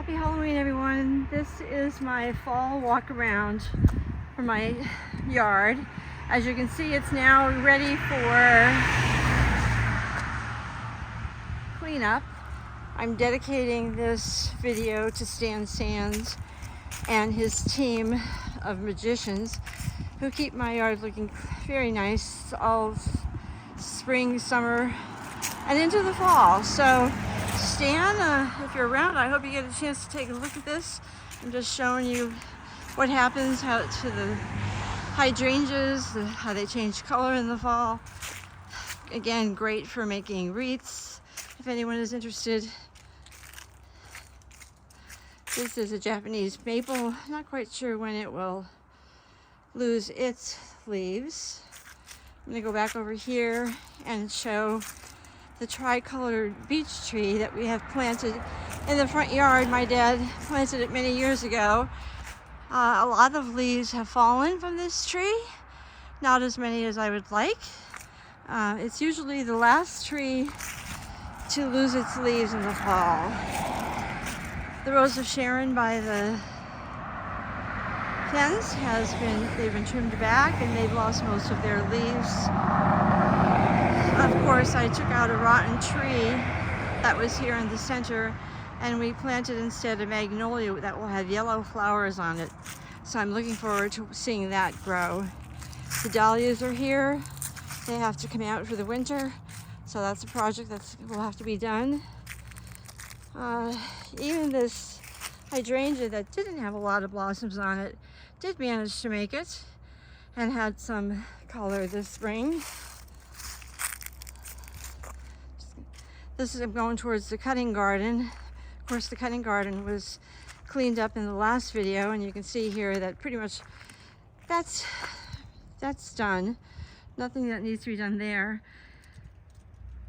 Happy Halloween, everyone. This is my fall walk around for my yard. As you can see, it's now ready for cleanup. I'm dedicating this video to Stan Sands and his team of magicians who keep my yard looking very nice all spring, summer, and into the fall. So Stan, if you're around, I hope you get a chance to take a look at this. I'm just showing you what happens to the hydrangeas, how they change color in the fall. Again, great for making wreaths, if anyone is interested. This is a Japanese maple. Not quite sure when it will lose its leaves. I'm gonna go back over here and show the tricolored beech tree that we have planted in the front yard. My dad planted it many years ago. A lot of leaves have fallen from this tree, not as many as I would like. It's usually the last tree to lose its leaves in the fall. The Rose of Sharon by the fence they've been trimmed back and they've lost most of their leaves. Of course, I took out a rotten tree that was here in the center and we planted instead a magnolia that will have yellow flowers on it. So I'm looking forward to seeing that grow. The dahlias are here. They have to come out for the winter. So that's a project that will have to be done. Even this hydrangea that didn't have a lot of blossoms on it did manage to make it and had some color this spring. I'm going towards the cutting garden. Of course, the cutting garden was cleaned up in the last video, and you can see here that pretty much that's done. Nothing that needs to be done there.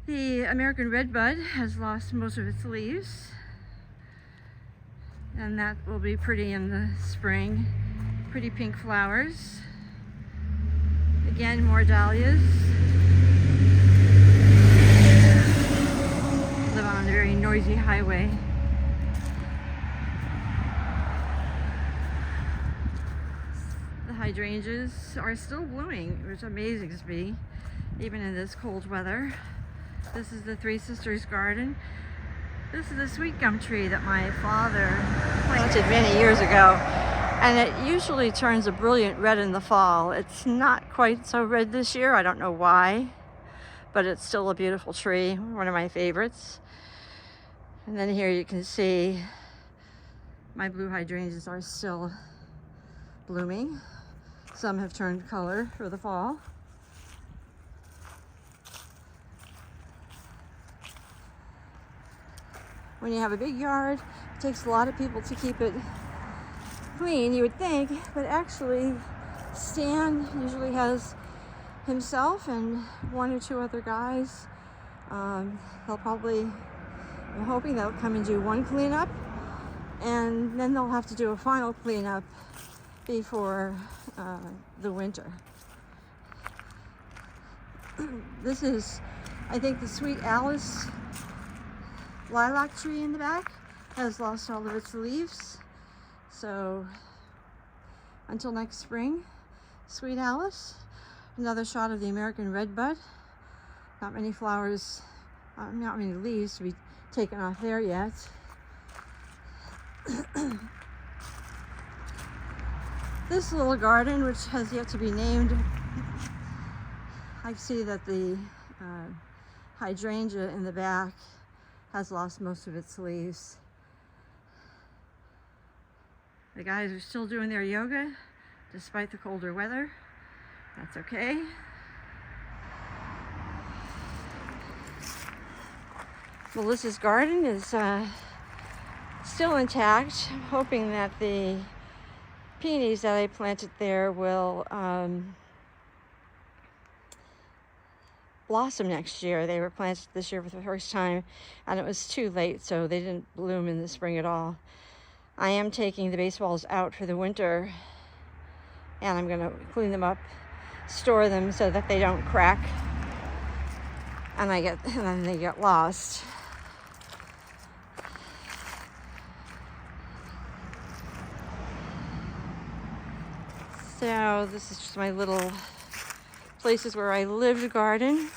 The American redbud has lost most of its leaves, and that will be pretty in the spring. Pretty pink flowers. Again, more dahlias. Live on a very noisy highway. The hydrangeas are still blooming, which amazes me, even in this cold weather. This is the Three Sisters garden. This is a sweet gum tree that my father planted many years ago, and it usually turns a brilliant red in the fall. It's not quite so red this year. I don't know why, but it's still a beautiful tree, one of my favorites. And then here you can see my blue hydrangeas are still blooming. Some have turned color for the fall. When you have a big yard, it takes a lot of people to keep it clean, you would think, but actually Stan usually has himself and one or two other guys. I'm hoping they'll come and do one cleanup, and then they'll have to do a final cleanup before the winter. This is, I think, the Sweet Alice lilac tree in the back has lost all of its leaves. So until next spring, Sweet Alice. Another shot of the American redbud. Not many flowers, not many leaves to be taken off there yet. This little garden, which has yet to be named, I see that the hydrangea in the back has lost most of its leaves. The guys are still doing their yoga despite the colder weather. That's okay. Melissa's garden is still intact. I'm hoping that the peonies that I planted there will blossom next year. They were planted this year for the first time, and it was too late, so they didn't bloom in the spring at all. I am taking the baseballs out for the winter, and I'm going to clean them up, store them so that they don't crack, and then they get lost. So this is just my little places where I lived garden.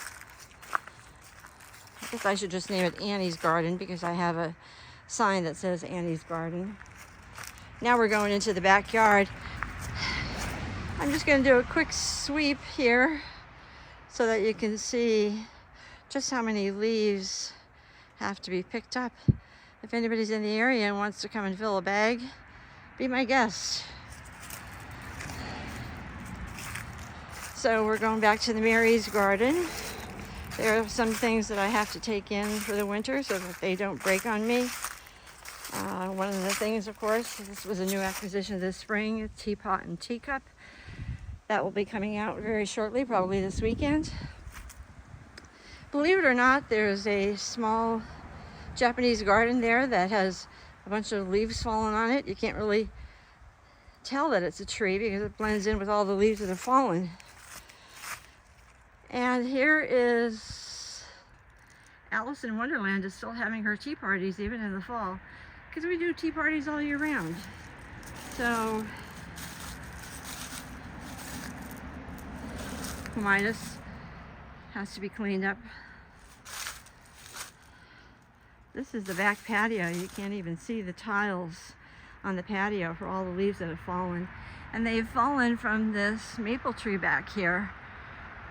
I guess I should just name it Annie's Garden because I have a sign that says Annie's Garden. Now we're going into the backyard. I'm just going to do a quick sweep here so that you can see just how many leaves have to be picked up. If anybody's in the area and wants to come and fill a bag, be my guest. So we're going back to the Mary's Garden. There are some things that I have to take in for the winter so that they don't break on me. One of the things, of course, this was a new acquisition this spring, a teapot and teacup. That will be coming out very shortly, probably this weekend. Believe it or not, there's a small Japanese garden there that has a bunch of leaves fallen on it. You can't really tell that it's a tree because it blends in with all the leaves that have fallen. And here is Alice in Wonderland is still having her tea parties even in the fall, because we do tea parties all year round. So Midas has to be cleaned up. This is the back patio. You can't even see the tiles on the patio for all the leaves that have fallen. And they've fallen from this maple tree back here.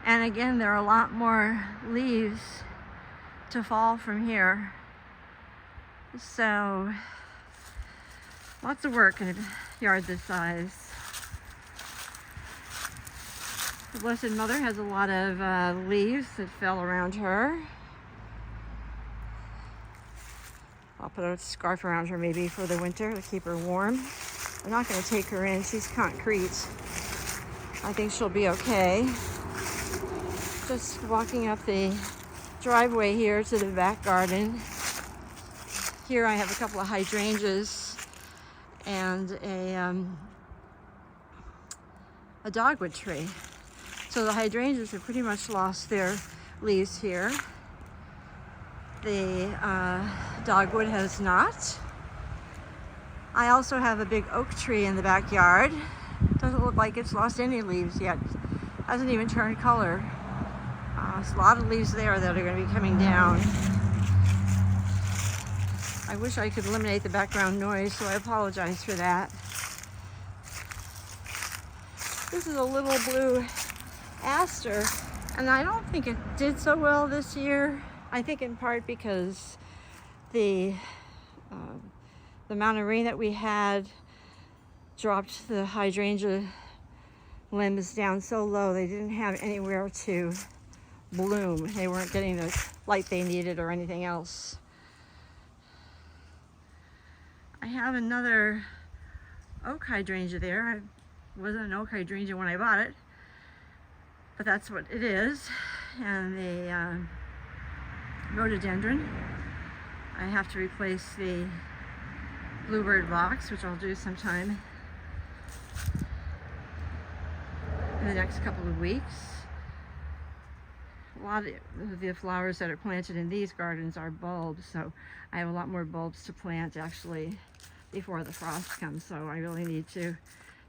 And again, there are a lot more leaves to fall from here. So, lots of work in a yard this size. The Blessed Mother has a lot of leaves that fell around her. I'll put a scarf around her maybe for the winter to keep her warm. I'm not going to take her in. She's concrete. I think she'll be okay. Just walking up the driveway here to the back garden. Here I have a couple of hydrangeas and a dogwood tree. So the hydrangeas have pretty much lost their leaves here. The dogwood has not. I also have a big oak tree in the backyard. Doesn't look like it's lost any leaves yet. Hasn't even turned color. There's a lot of leaves there that are going to be coming down. I wish I could eliminate the background noise, so I apologize for that. This is a little blue aster, and I don't think it did so well this year. I think in part because the amount of rain that we had dropped the hydrangea limbs down so low they didn't have anywhere to bloom. They weren't getting the light they needed or anything else. I have another oak hydrangea there. It wasn't an oak hydrangea when I bought it, but that's what it is. And the rhododendron. I have to replace the bluebird box, which I'll do sometime in the next couple of weeks. A lot of the flowers that are planted in these gardens are bulbs, so I have a lot more bulbs to plant actually before the frost comes, so I really need to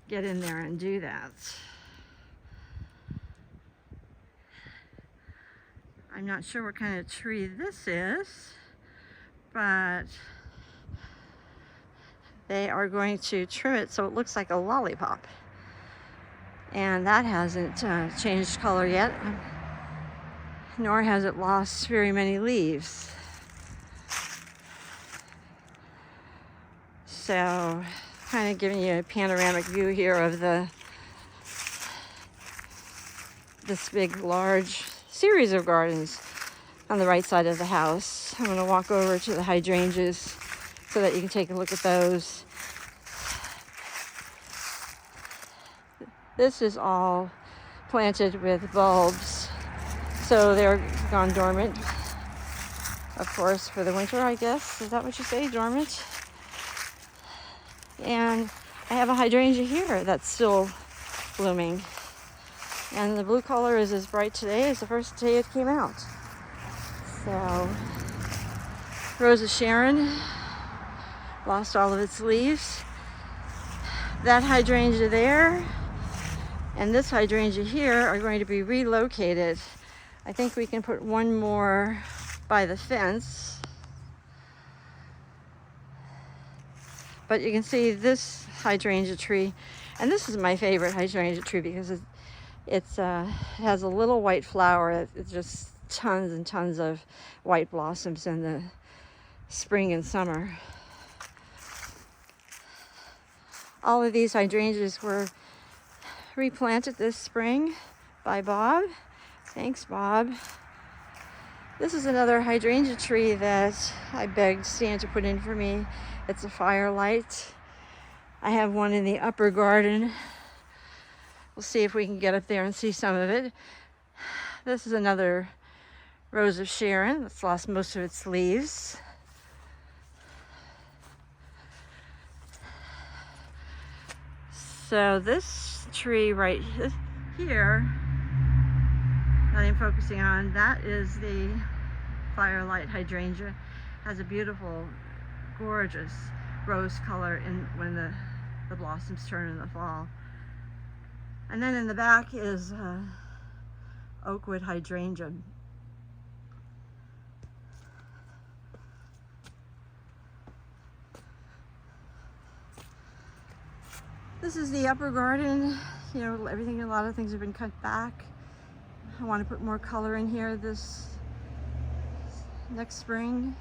get in there and do that. I'm not sure what kind of tree this is, but they are going to trim it so it looks like a lollipop. And that hasn't changed color yet, nor has it lost very many leaves. So, kind of giving you a panoramic view here of this big, large series of gardens on the right side of the house. I'm going to walk over to the hydrangeas so that you can take a look at those. This is all planted with bulbs, so they're gone dormant, of course, for the winter, I guess. Is that what you say, dormant? And I have a hydrangea here that's still blooming. And the blue color is as bright today as the first day it came out. So, Rose of Sharon lost all of its leaves. That hydrangea there And this hydrangea here are going to be relocated. I think we can put one more by the fence. But you can see this hydrangea tree, and this is my favorite hydrangea tree because it has a little white flower. It's just tons and tons of white blossoms in the spring and summer. All of these hydrangeas were replanted this spring by Bob. Thanks, Bob. This is another hydrangea tree that I begged Stan to put in for me. It's a firelight. I have one in the upper garden. We'll see if we can get up there and see some of it. This is another Rose of Sharon that's lost most of its leaves. So this tree right here that I'm focusing on, that is the firelight hydrangea. Has a beautiful, gorgeous rose color when the blossoms turn in the fall. And then in the back is oakwood hydrangea. This is the upper garden. You know, a lot of things have been cut back. I want to put more color in here this next spring.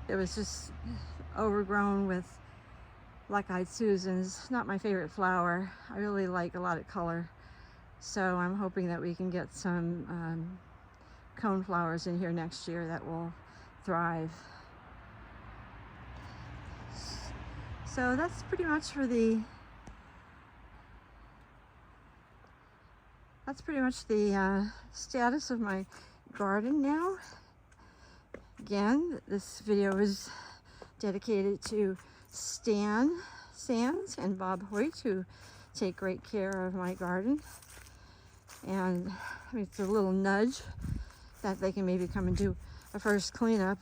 It was just overgrown with black-eyed Susans. Not my favorite flower. I really like a lot of color. So I'm hoping that we can get some cone flowers in here next year that will thrive. So that's pretty much the status of my garden now. Again, this video is dedicated to Stan Sands and Bob Hoyt, who take great care of my garden. And I mean, it's a little nudge that they can maybe come and do a first cleanup.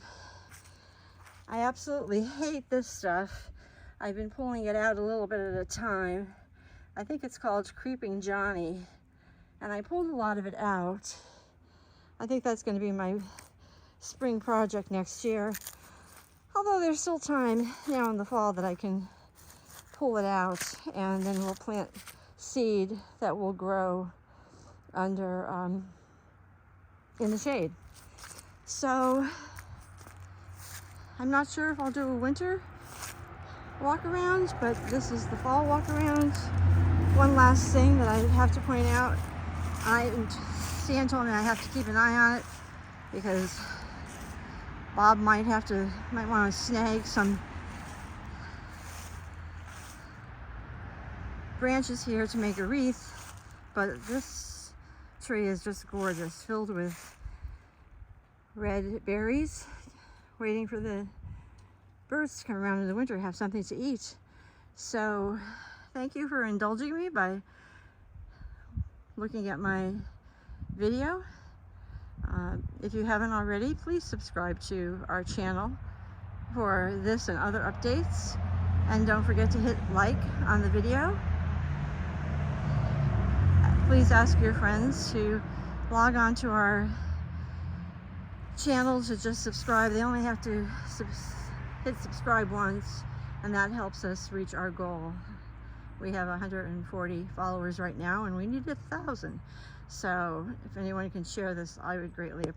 I absolutely hate this stuff. I've been pulling it out a little bit at a time. I think it's called Creeping Johnny. And I pulled a lot of it out. I think that's going to be my spring project next year. Although there's still time now in the fall that I can pull it out, and then we'll plant seed that will grow under in the shade. So I'm not sure if I'll do a winter walk around, but this is the fall walk around. One last thing that I have to point out. Stan told me I have to keep an eye on it because Bob might want to snag some branches here to make a wreath, but this tree is just gorgeous, filled with red berries, waiting for the birds to come around in the winter, have something to eat. So thank you for indulging me by looking at my video. If you haven't already, please subscribe to our channel for this and other updates, and don't forget to hit like on the video. Please ask your friends to log on to our channel to just subscribe. They only have to hit subscribe once, and that helps us reach our goal. We have 140 followers right now, and we need 1,000. So if anyone can share this, I would greatly appreciate it.